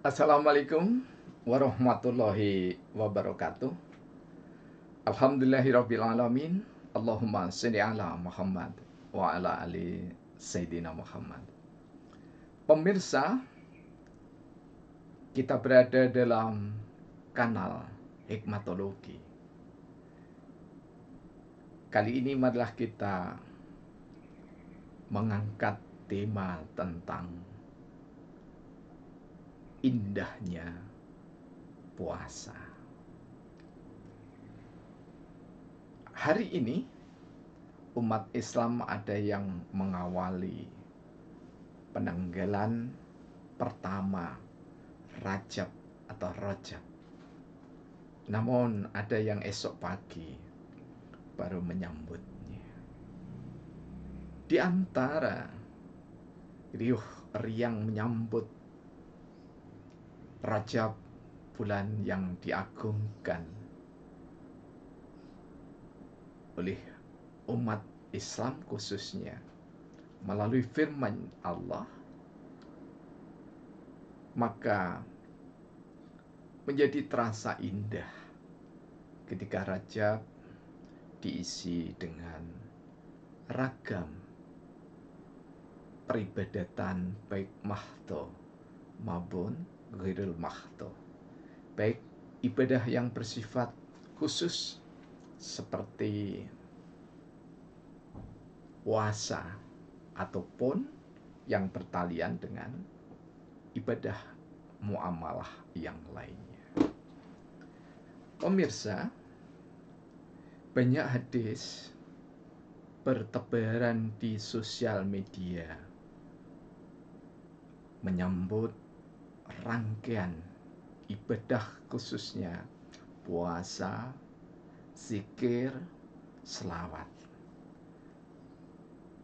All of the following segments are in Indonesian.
Assalamualaikum warahmatullahi wabarakatuh. Alhamdulillahirabbil alamin. Allahumma shalli ala Muhammad wa ala ali Sayyidina Muhammad. Pemirsa, kita berada dalam kanal Hikmatologi. Kali ini marilah kita mengangkat tema tentang indahnya puasa. Hari ini umat Islam ada yang mengawali penanggalan pertama Rajab atau Rajab. Namun ada yang esok pagi baru menyambutnya. Di antara riuh riang menyambut Rajab, bulan yang diagungkan oleh umat Islam khususnya melalui firman Allah, maka menjadi terasa indah ketika Rajab diisi dengan ragam peribadatan baik mahdo maupun ghairul mahdo, baik ibadah yang bersifat khusus seperti puasa ataupun yang bertalian dengan ibadah muamalah yang lainnya. Pemirsa, banyak hadis bertebaran di sosial media menyambut rangkaian ibadah khususnya puasa, zikir, selawat.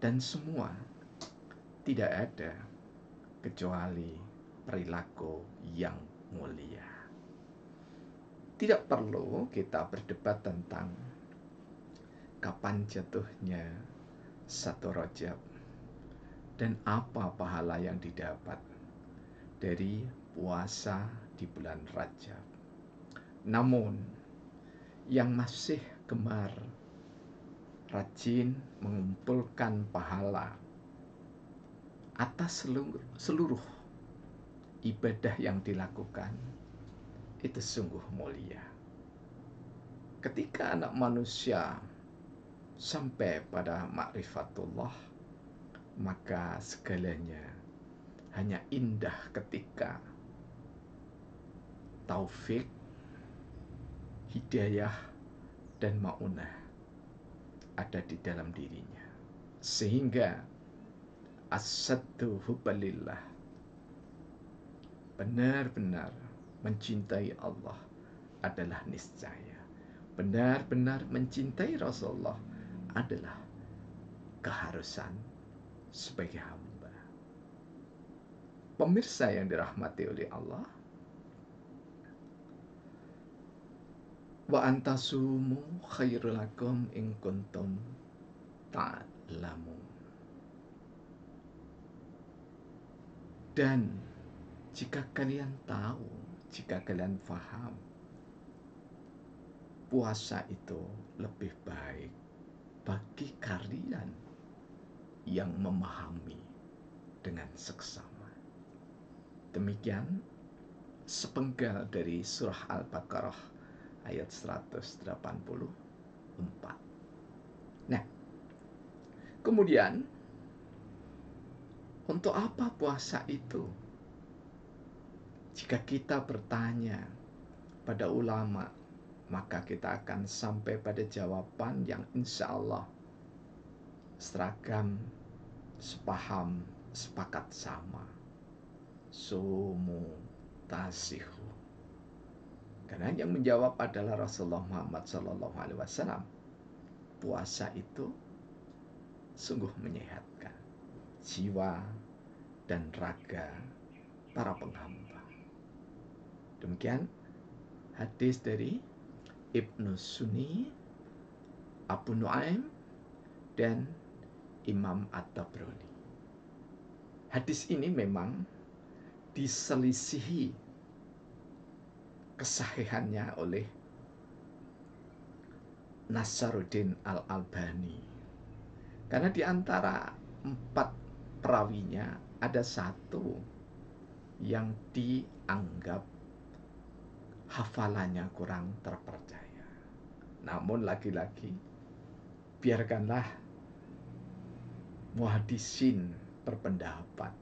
Dan semua tidak ada kecuali perilaku yang mulia. Tidak perlu kita berdebat tentang kapan jatuhnya satu Rajab dan apa pahala yang didapat dari puasa di bulan Rajab. Namun yang masih gemar rajin mengumpulkan pahala atas seluruh ibadah yang dilakukan itu sungguh mulia. Ketika anak manusia sampai pada ma'rifatullah, maka segalanya hanya indah ketika taufik, hidayah, dan ma'unah ada di dalam dirinya. Sehingga as-saddu hubbalillah, benar-benar mencintai Allah adalah niscaya. Benar-benar mencintai Rasulullah adalah keharusan sebagai hamba. Pemirsa yang dirahmati oleh Allah, wa antasumu khairul lakum in kuntum ta'lamun. Dan jika kalian tahu, jika kalian paham, puasa itu lebih baik bagi kalian yang memahami dengan seksama. Demikian sepenggal dari surah Al-Baqarah ayat 184. Nah, kemudian untuk apa puasa itu? Jika kita bertanya pada ulama, maka kita akan sampai pada jawaban yang insya Allah seragam, sepaham, sepakat sama. Sumu tasihu. Karena yang menjawab adalah Rasulullah Muhammad SAW. Puasa itu sungguh menyehatkan jiwa dan raga para penghamba. Demikian hadis dari Ibnu Sunni, Abu Nuaim, dan Imam At-Tabrani. Hadis ini memang diselisihi kesahihannya oleh Nasaruddin Al-Albani. Karena di antara 4 perawinya ada satu yang dianggap hafalannya kurang terpercaya. Namun lagi-lagi biarkanlah muhaddisin berpendapat.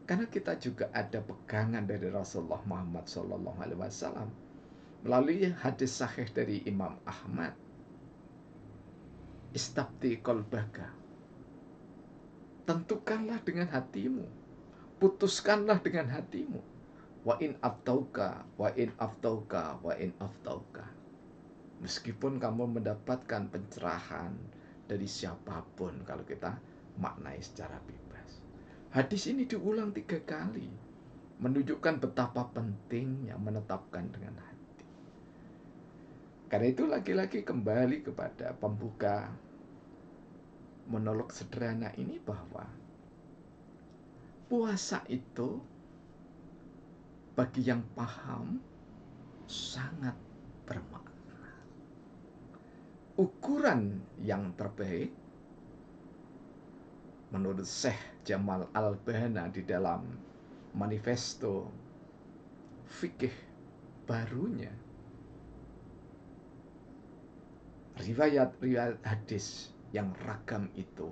Karena kita juga ada pegangan dari Rasulullah Muhammad SAW melalui hadis sahih dari Imam Ahmad. Istabti qalbaka. Tentukanlah dengan hatimu. Putuskanlah dengan hatimu. Wa in aftauka, wa in aftauka, wa in aftauka. Meskipun kamu mendapatkan pencerahan dari siapapun, kalau kita maknai secara bebas. Hadis ini diulang 3 kali, menunjukkan betapa pentingnya menetapkan dengan hati. Karena itu lagi-lagi kembali kepada pembuka monolog sederhana ini, bahwa puasa itu bagi yang paham sangat bermakna. Ukuran yang terbaik menurut Syekh Jamal Al-Banna di dalam manifesto fikih barunya, riwayat-riwayat hadis yang ragam itu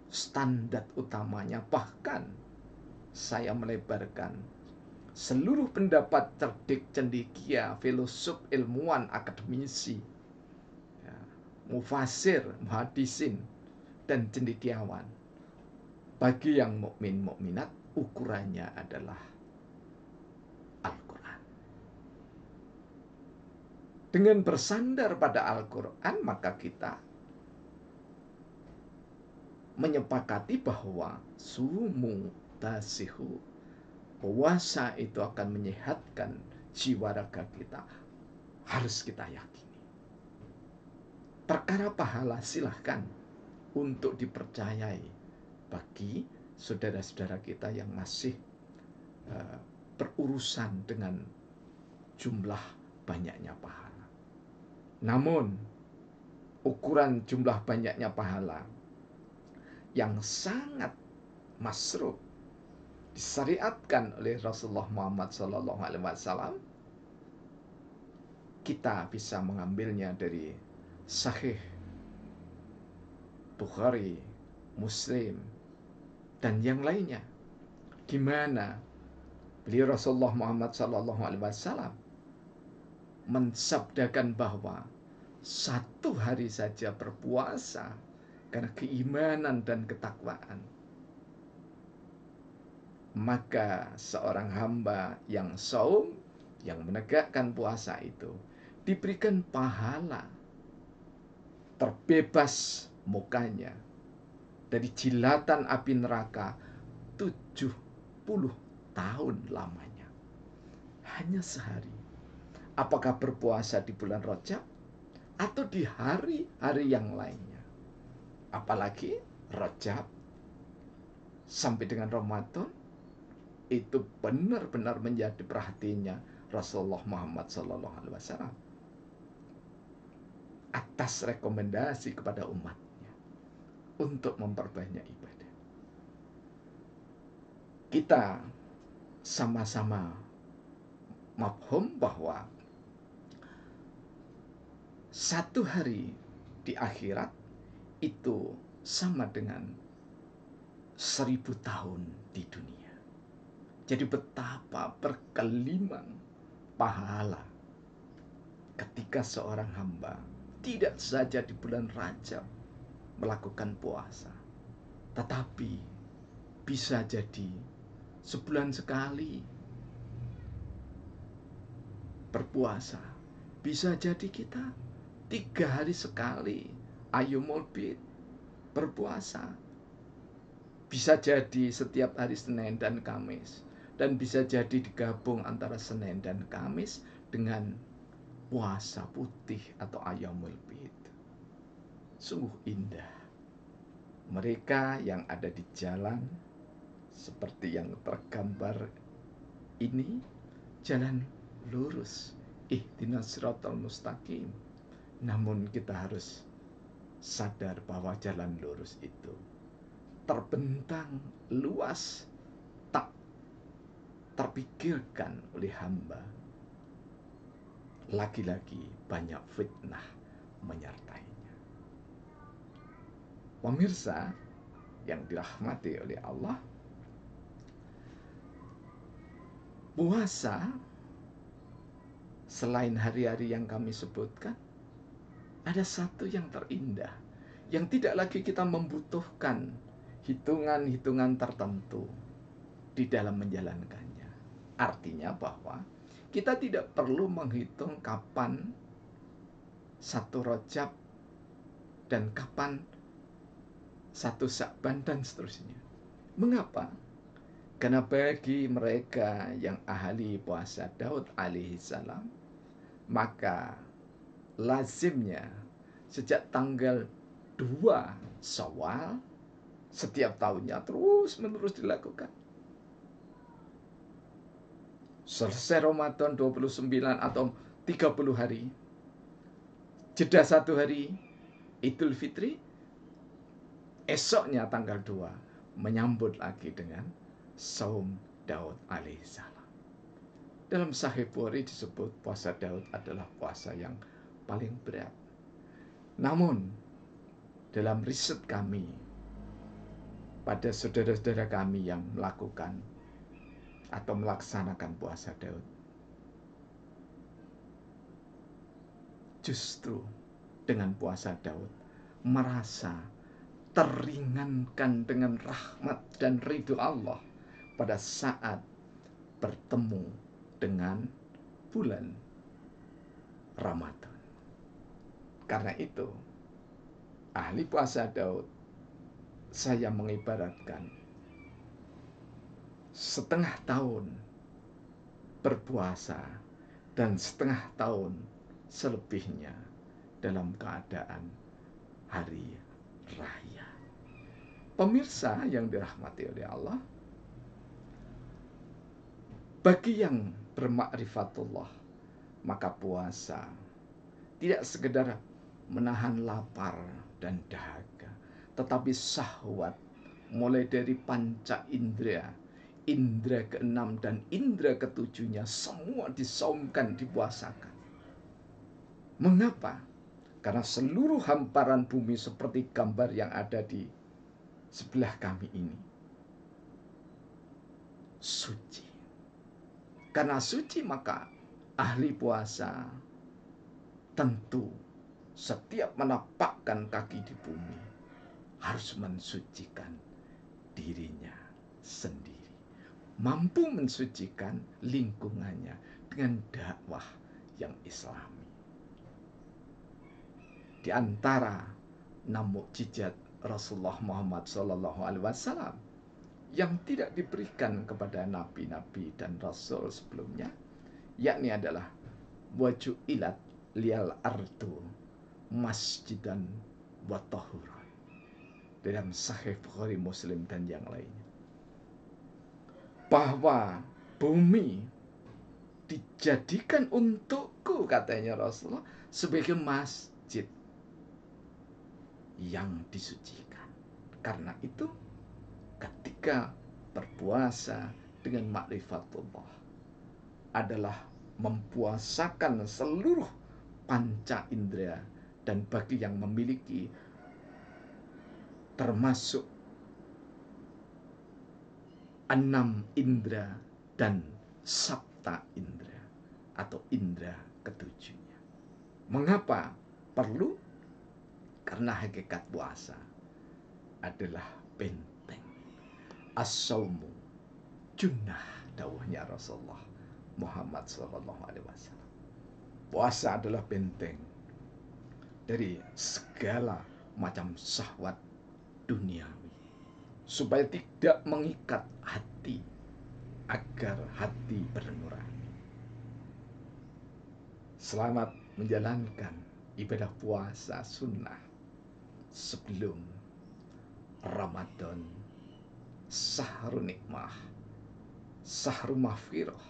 standar utamanya, bahkan saya melebarkan seluruh pendapat cerdik, cendekia, filosof, ilmuwan, akademisi, ya, mufasir, muhadisin, dan cendekiawan. Bagi yang mukmin mukminat, ukurannya adalah Al-Quran. Dengan bersandar pada Al-Quran, maka kita menyepakati bahwa sumu tasihu, puasa itu akan menyehatkan jiwa raga kita. Harus kita yakini. Perkara pahala silahkan untuk dipercayai bagi saudara-saudara kita yang masih berurusan dengan jumlah banyaknya pahala. Namun ukuran jumlah banyaknya pahala yang sangat masyru' disyariatkan oleh Rasulullah Muhammad SAW, kita bisa mengambilnya dari Sahih Bukhari, Muslim, dan yang lainnya, di mana beliau Rasulullah Muhammad SAW mensabdakan bahwa 1 hari saja berpuasa karena keimanan dan ketakwaan, maka seorang hamba yang saum, yang menegakkan puasa itu, diberikan pahala terbebas mukanya dari jilatan api neraka 70 tahun lamanya. Hanya sehari. Apakah berpuasa di bulan Rajab atau di hari-hari yang lainnya. Apalagi Rajab sampai dengan Ramadan, itu benar-benar menjadi perhatiannya Rasulullah Muhammad SAW atas rekomendasi kepada umatnya untuk memperbanyak ibadah. Kita sama-sama mafhum bahwa 1 hari di akhirat itu sama dengan 1000 tahun di dunia. Jadi betapa berkelimang pahala ketika seorang hamba tidak saja di bulan Rajab melakukan puasa, tetapi bisa jadi sebulan sekali berpuasa. Bisa jadi kita 3 hari sekali Ayyamul Bid berpuasa. Bisa jadi setiap hari Senin dan Kamis. Dan bisa jadi digabung antara Senin dan Kamis dengan puasa putih atau Ayyamul Bid. Sungguh indah. Mereka yang ada di jalan seperti yang tergambar ini, jalan lurus, ihdinas siratal mustaqim. Namun kita harus sadar bahwa jalan lurus itu terbentang luas, tak terpikirkan oleh hamba. Lagi-lagi banyak fitnah menyertainya. Pemirsa yang dirahmati oleh Allah, puasa selain hari-hari yang kami sebutkan, ada satu yang terindah, yang tidak lagi kita membutuhkan hitungan-hitungan tertentu di dalam menjalankannya. Artinya bahwa kita tidak perlu menghitung kapan satu Rajab dan kapan satu Sya'ban dan seterusnya. Mengapa? Karena bagi mereka yang ahli puasa Daud alaihissalam, maka lazimnya sejak tanggal 2 Syawal setiap tahunnya terus menerus dilakukan. Selesai Ramadan 29 atau 30 hari, jeda 1 hari Idul Fitri, esoknya tanggal 2 menyambut lagi dengan saum Daud alaihissalam. Dalam Sahih Bukhari disebut puasa Daud adalah puasa yang paling berat. Namun dalam riset kami pada saudara-saudara kami yang melakukan atau melaksanakan puasa Daud, justru dengan puasa Daud merasa teringankan dengan rahmat dan ridho Allah pada saat bertemu dengan bulan Ramadan. Karena itu, ahli puasa Daud, saya mengibaratkan setengah tahun berpuasa dan setengah tahun selebihnya dalam keadaan hari raya. Pemirsa yang dirahmati oleh Allah, bagi yang bermakrifatullah, maka puasa tidak sekedar menahan lapar dan dahaga, tetapi syahwat mulai dari panca indera, indera ke-6 dan indera ke-7-nya semua disaumkan, dipuasakan. Mengapa? Karena seluruh hamparan bumi seperti gambar yang ada di sebelah kami ini suci. Karena suci maka ahli puasa tentu setiap menapakkan kaki di bumi harus mensucikan dirinya sendiri, mampu mensucikan lingkungannya dengan dakwah yang islami. Di antara 6 mukjizat Rasulullah Muhammad SAW yang tidak diberikan kepada nabi-nabi dan rasul sebelumnya, yakni adalah waju'ilat liyal ardu masjidan wa tahuran, dalam Sahih Bukhari, Muslim dan yang lainnya, bahwa bumi dijadikan untukku, katanya Rasulullah, sebagai masjid yang disucikan. Karena itu ketika berpuasa dengan makrifatullah adalah mempuasakan seluruh panca indera, dan bagi yang memiliki termasuk 6 indera dan sabta indera atau indera ke-7-nya. Mengapa perlu? Karena hakikat puasa adalah benteng. As-saumu junnah, dawuhnya Rasulullah Muhammad SAW. Puasa adalah benteng dari segala macam syahwat duniawi, supaya tidak mengikat hati, agar hati bernurani. Selamat menjalankan ibadah puasa sunnah sebelum Ramadan, sahrul nikmah, sahrul mahfirah,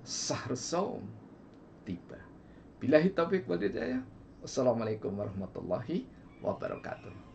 sahrul saum, tiba. Billahi taufiq wal hidayah. Wassalamualaikum warahmatullahi wabarakatuh.